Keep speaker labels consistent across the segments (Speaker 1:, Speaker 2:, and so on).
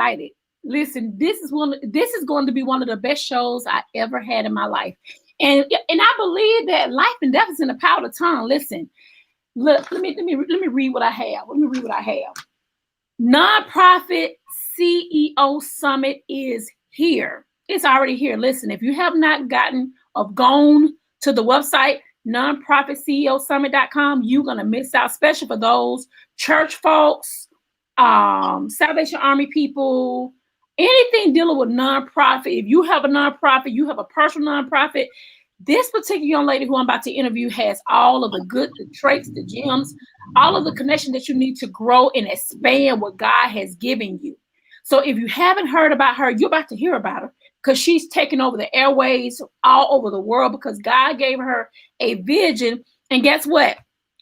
Speaker 1: excited. Listen, this is going to be one of the best shows I ever had in my life. And I believe that life and death is in the power of the tongue. Listen, look, let me read what I have. Nonprofit CEO Summit is here. It's already here. Listen, if you have not gone to the website, nonprofitceosummit.com, you're going to miss out, especially for those church folks, Salvation Army people, anything dealing with nonprofit. If you have a nonprofit, you have a personal nonprofit, this particular young lady who I'm about to interview has all of the traits, the gems, all of the connections that you need to grow and expand what God has given you. So if you haven't heard about her, you're about to hear about her, because she's taking over the airways all over the world because God gave her a vision. And guess what?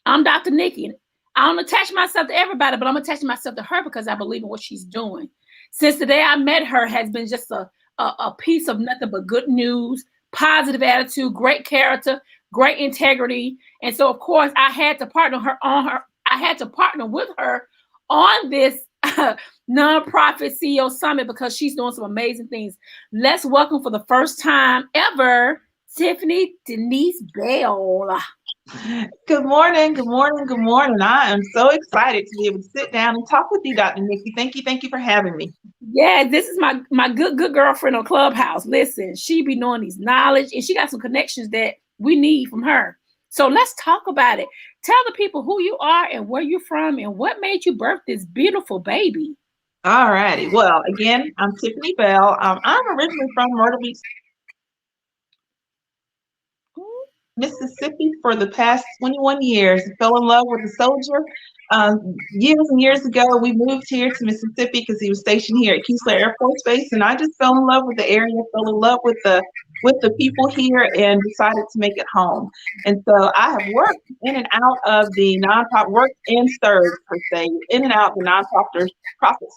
Speaker 1: I'm Dr. Nikki. I don't attach myself to everybody, but I'm attaching myself to her because I believe in what she's doing. Since the day I met her has been just a piece of nothing but good news, positive attitude, great character, great integrity. And so, of course, I had to partner with her on this nonprofit CEO Summit because she's doing some amazing things. Let's welcome for the first time ever, Tiffany Denise Bell.
Speaker 2: Good morning. I am so excited to be able to sit down and talk with you, Dr. Nikki. Thank you for having me.
Speaker 1: Yeah, this is my good girlfriend on Clubhouse. Listen, she be knowing these knowledge, and she got some connections that we need from her. So let's talk about it. Tell the people who you are and where you're from and what made you birth this beautiful baby.
Speaker 2: All righty. Well, again, I'm Tiffany Bell. I'm originally from Myrtle Beach, Mississippi for the past 21 years. I fell in love with a soldier. Years and years ago, we moved here to Mississippi because he was stationed here at Keesler Air Force Base, and I just fell in love with the area, fell in love with the people here, and decided to make it home. And so I have worked in and out of the nonprofit, worked and served per se, in and out of the nonprofit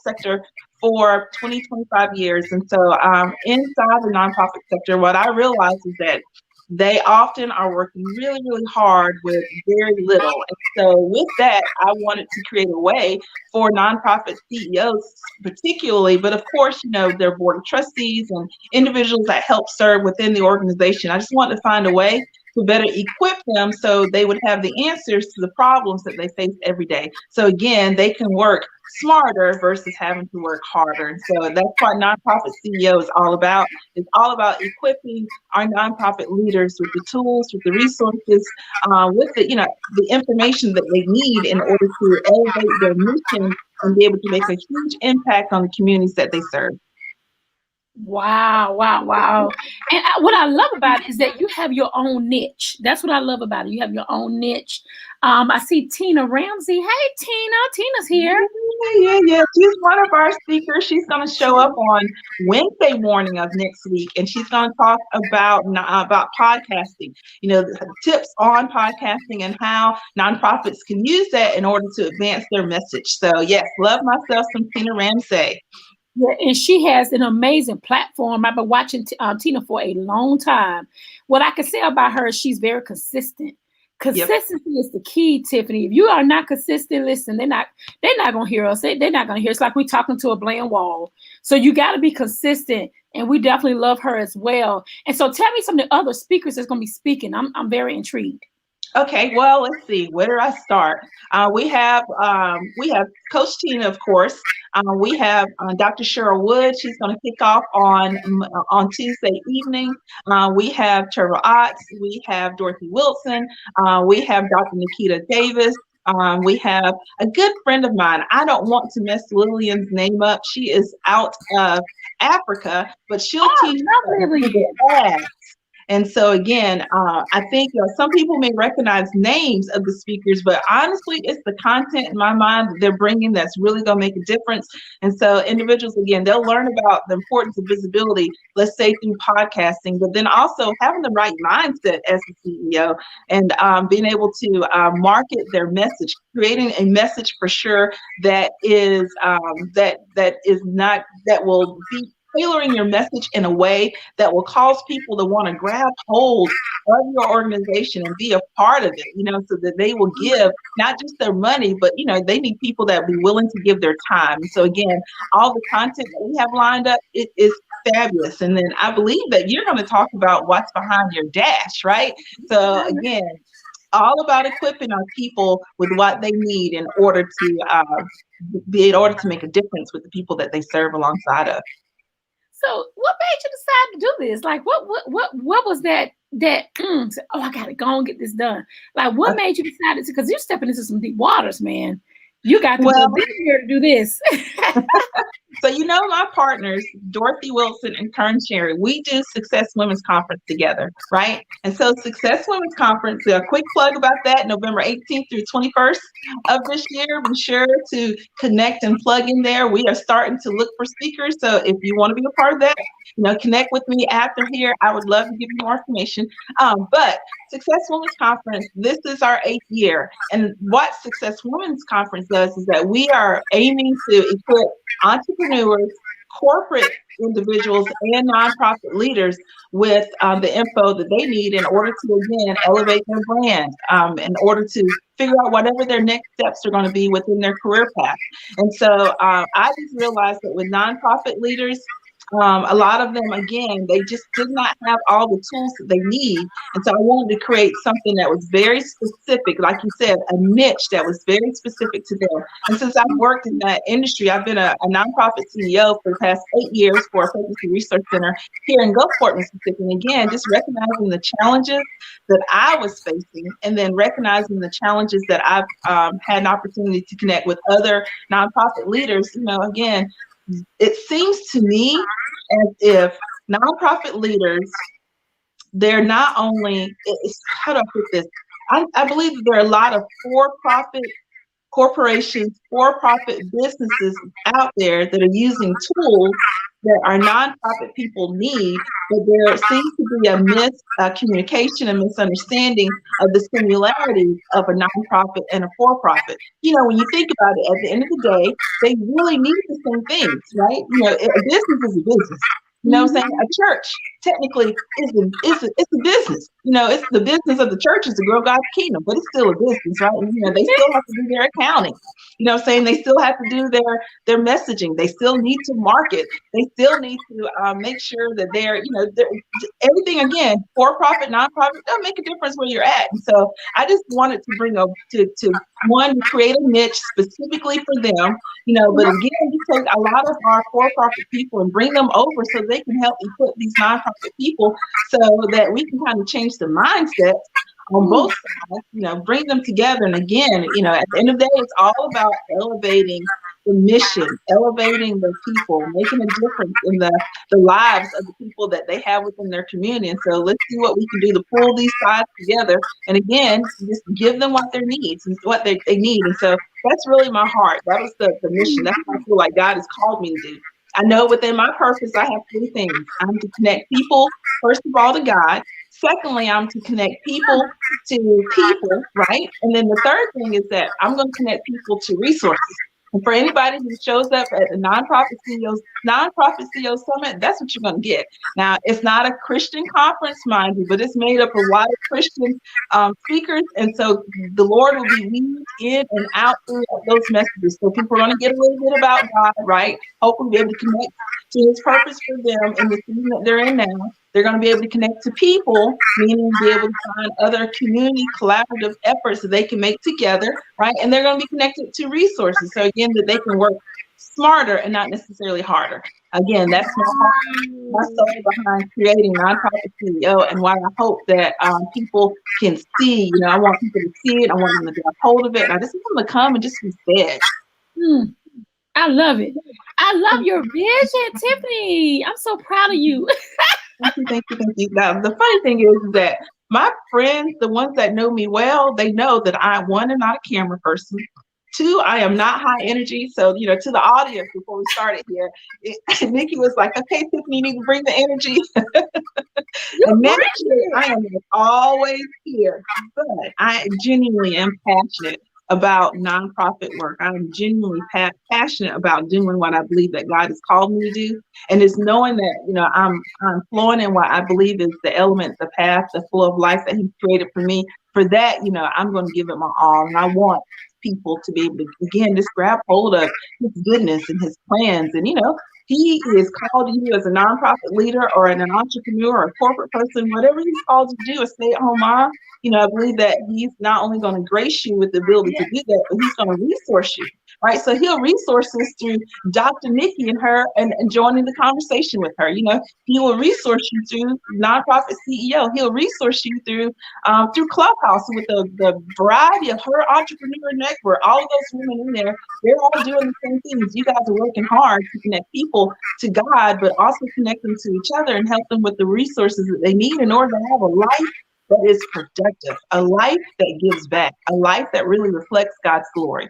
Speaker 2: sector for 25 years. And so inside the nonprofit sector, what I realized is that they often are working really, really hard with very little. And so with that, I wanted to create a way for nonprofit CEOs particularly, but of course, their board of trustees and individuals that help serve within the organization. I just wanted to find a way to better equip them so they would have the answers to the problems that they face every day. So again, they can work smarter versus having to work harder. And so that's what nonprofit CEO is all about. It's all about equipping our nonprofit leaders with the tools, with the resources, with the information that they need in order to elevate their mission and be able to make a huge impact on the communities that they serve.
Speaker 1: Wow. And what I love about it is that you have your own niche. That's what I love about it. You have your own niche. I see Tina Ramsey. Hey, Tina. Tina's here.
Speaker 2: Yeah. She's one of our speakers. She's going to show up on Wednesday morning of next week, and she's going to talk about podcasting, tips on podcasting and how nonprofits can use that in order to advance their message. So yes, love myself some Tina Ramsey.
Speaker 1: Yeah, and she has an amazing platform. I've been watching Tina for a long time. What I can say about her is she's very consistent. Consistency is the key, Tiffany. If you are not consistent, listen, they're not going to hear us. They're not going to hear us. Like we're talking to a blank wall. So you got to be consistent, and we definitely love her as well. And so tell me some of the other speakers that's going to be speaking. I'm very intrigued.
Speaker 2: Okay, well, let's see. Where do I start? We have Coach Tina, of course. We have Dr. Cheryl Wood. She's going to kick off on Tuesday evening. We have Trevor Otts. We have Dorothy Wilson. We have Dr. Nikita Davis. We have a good friend of mine. I don't want to mess Lillian's name up. She is out of Africa, but she'll teach the ads. And so again, I think some people may recognize names of the speakers, but honestly, it's the content in my mind that they're bringing that's really going to make a difference. And so individuals, again, they'll learn about the importance of visibility, let's say through podcasting, but then also having the right mindset as a CEO and being able to market their message, creating a message for sure that will be tailoring your message in a way that will cause people to want to grab hold of your organization and be a part of it, so that they will give not just their money, but, they need people that be willing to give their time. So again, all the content that we have lined up, it is fabulous. And then I believe that you're going to talk about what's behind your dash, right? So again, all about equipping our people with what they need in order to make a difference with the people that they serve alongside of.
Speaker 1: So what made you decide to do this? Like what was that oh, I gotta go and get this done. Like what made you decide to, because you're stepping into some deep waters, man. You got to be here to do this.
Speaker 2: So, my partners, Dorothy Wilson and Kern Sherry, we do Success Women's Conference together, right? And so Success Women's Conference, a quick plug about that, November 18th through 21st of this year. Be sure to connect and plug in there. We are starting to look for speakers. So if you want to be a part of that, connect with me after here. I would love to give you more information. But Success Women's Conference, this is our 8th year. And what Success Women's Conference does is that we are aiming to equip entrepreneurs, corporate individuals, and nonprofit leaders with the info that they need in order to, again, elevate their brand, in order to figure out whatever their next steps are going to be within their career path. And so I just realized that with nonprofit leaders, a lot of them, again, they just did not have all the tools that they need. And so I wanted to create something that was very specific, like you said, a niche that was very specific to them. And since I've worked in that industry, I've been a nonprofit CEO for the past 8 years for a pregnancy research center here in Gulfport, Mississippi. And again, just recognizing the challenges that I was facing, and then recognizing the challenges that I've had an opportunity to connect with other nonprofit leaders. Again, it seems to me as if nonprofit leaders, they're not only, how do I put this? I believe that there are a lot of for-profit corporations, for-profit businesses out there that are using tools that our nonprofit people need, but there seems to be a miscommunication and misunderstanding of the similarities of a nonprofit and a for-profit. When you think about it, at the end of the day, they really need the same things, right? A business is a business. I'm saying? A church technically is a business. It's the business of the church is to grow God's kingdom, but it's still a business, right? And, they still have to do their accounting. They still have to do their messaging. They still need to market. They still need to make sure that they're everything, again, for-profit, nonprofit, doesn't make a difference where you're at. And so I just wanted to bring to create a niche specifically for them, but again, you take a lot of our for-profit people and bring them over so they can help equip these nonprofit people so that we can kind of change the mindset on both sides, bring them together. And again, at the end of the day, it's all about elevating the mission, elevating the people, making a difference in the lives of the people that they have within their community. And so let's see what we can do to pull these sides together. And again, just give them what their needs and what they need. And so that's really my heart. That was the mission. That's what I feel like God has called me to do. I know within my purpose, I have 3 things. I'm to connect people, first of all, to God. Secondly, I'm to connect people to people, right? And then the third thing is that I'm going to connect people to resources. And for anybody who shows up at the Nonprofit CEO Summit, that's what you're going to get. Now, it's not a Christian conference, mind you, but it's made up of a lot of Christian speakers. And so the Lord will be weaved in and out through those messages. So people are going to get a little bit about God, right? Hopefully be able to connect to his purpose for them in the season that they're in now. They're going to be able to connect to people, meaning be able to find other community collaborative efforts that they can make together, right? And they're going to be connected to resources. So again, that they can work smarter and not necessarily harder. Again, that's my soul behind creating Nonprofit CEO, and why I hope that people can see, I want people to see it. I want them to grab hold of it. And I just want them to come and just be fed.
Speaker 1: I love it. I love your vision, Tiffany. I'm so proud of you.
Speaker 2: Thank you. Now, the funny thing is that my friends, the ones that know me well, they know that I, 1, am not a camera person. 2, I am not high energy. So, to the audience before we started here, Nikki was like, okay, Tiffany, you need to bring the energy. And naturally, I am always here, but I genuinely am passionate about nonprofit work. I'm genuinely passionate about doing what I believe that God has called me to do. And it's knowing that, I'm flowing in what I believe is the element, the path, the flow of life that He created for me. For that, I'm going to give it my all. And I want people to be able to, again, just grab hold of His goodness and His plans. And, He is called you as a nonprofit leader or an entrepreneur or a corporate person, whatever He's called you to do, a stay-at-home mom. I believe that He's not only going to grace you with the ability to do that, but He's going to resource you, right? So He'll resource us through Dr. Nikki and her and joining the conversation with her. He will resource you through Nonprofit CEO. He'll resource you through Clubhouse with the variety of her entrepreneur network. All of those women in there, they're all doing the same things. You guys are working hard to connect people to God, but also connect them to each other and help them with the resources that they need in order to have a life that is productive, a life that gives back, a life that really reflects God's glory.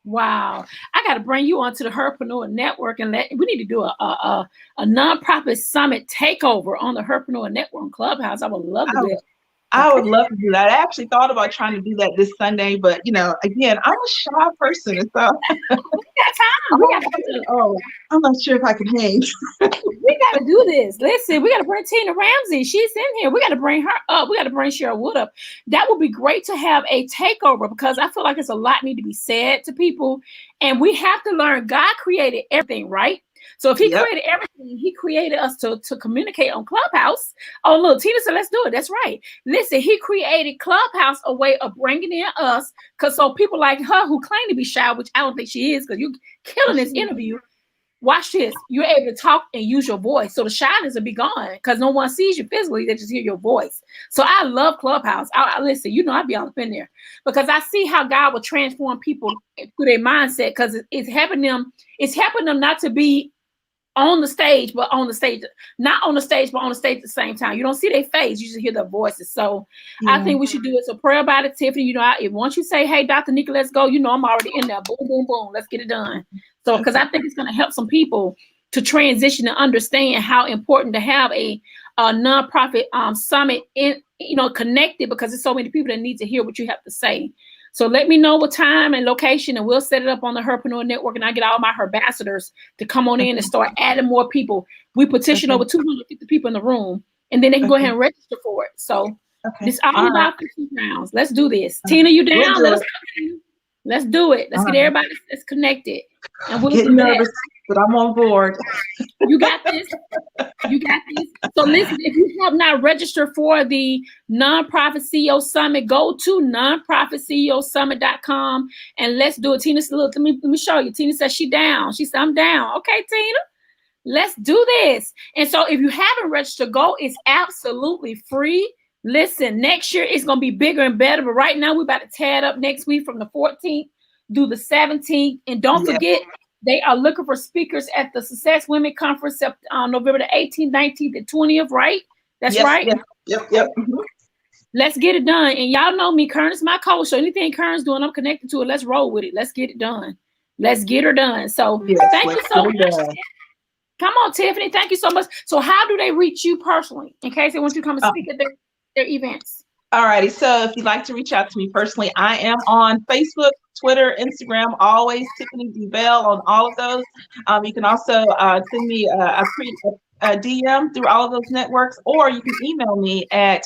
Speaker 1: Wow. I got to bring you onto the Herpreneur Network, and we need to do a nonprofit summit takeover on the Herpreneur Network Clubhouse. I would love to do it.
Speaker 2: I would love to do that. I actually thought about trying to do that this Sunday, but again, I'm a shy person, and so I'm not sure if I can hang.
Speaker 1: We got to do this. Listen, we got to bring Tina Ramsey. She's in here. We got to bring her up. We got to bring Cheryl Wood up. That would be great to have a takeover, because I feel like it's a lot need to be said to people, and we have to learn God created everything, right? So if He created everything, He created us to communicate on Clubhouse. Oh, look, Tina said, let's do it. That's right. Listen, He created Clubhouse a way of bringing in us, because so people like her who claim to be shy, which I don't think she is, because you're killing this interview. Watch this. You're able to talk and use your voice. So the shyness will be gone, because no one sees you physically. They just hear your voice. So I love Clubhouse. I listen, I'd be all up in there, because I see how God will transform people through their mindset, because it's helping them not to be on the stage, but on the stage, not on the stage, but on the stage at the same time. You don't see their face, you just hear their voices. So I think we should do it. So pray about it, Tiffany. If once you say, hey, Dr. Nikki, let's go, I'm already in there. Boom, boom, boom. Let's get it done. So, because I think it's going to help some people to transition and understand how important to have a nonprofit summit connected, because there's so many people that need to hear what you have to say. So let me know what time and location, and we'll set it up on the Herpreneur Network, and I get all my Herbassadors to come on in and start adding more people. We petition over 250 people in the room, and then they can go ahead and register for it. So it's all about 50 rounds. Let's do this. Tina, you down? Let's do it. Let's get everybody that's connected. And we'll
Speaker 2: get nervous, but I'm on board.
Speaker 1: You got this. You got this. So listen, if you have not registered for the Nonprofit CEO Summit, go to nonprofitceosummit.com and let's do it. Tina said, look, let me show you. Tina said she down. She said, I'm down. Okay, Tina, let's do this. And so if you haven't registered, go. It's absolutely free. Listen, next year it's going to be bigger and better. But right now we're about to tear it up next week from the 14th through the 17th. And don't forget, they are looking for speakers at the Success Women Conference on November the 18th, 19th, and 20th, right? That's right?
Speaker 2: Yep. Mm-hmm.
Speaker 1: Let's get it done. And y'all know me, Kern is my coach. So anything Kern's doing, I'm connected to it. Let's roll with it. Let's get it done. Let's get her done. So thank you so much. Come on, Tiffany. Thank you so much. So how do they reach you personally in case they want you to come and speak at their events?
Speaker 2: All righty. So if you'd like to reach out to me personally, I am on Facebook, Twitter, Instagram, always Tiffany D. Bell on all of those. You can also send me a DM through all of those networks, or you can email me at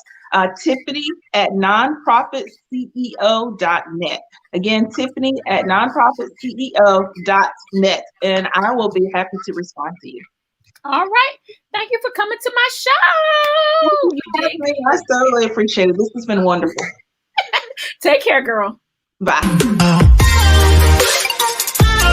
Speaker 2: Tiffany@nonprofitceo.net. Again, Tiffany@nonprofitceo.net, and I will be happy to respond to you.
Speaker 1: All right. Thank you for coming to my show.
Speaker 2: I totally appreciate it. This has been wonderful.
Speaker 1: Take care, girl.
Speaker 2: Bye.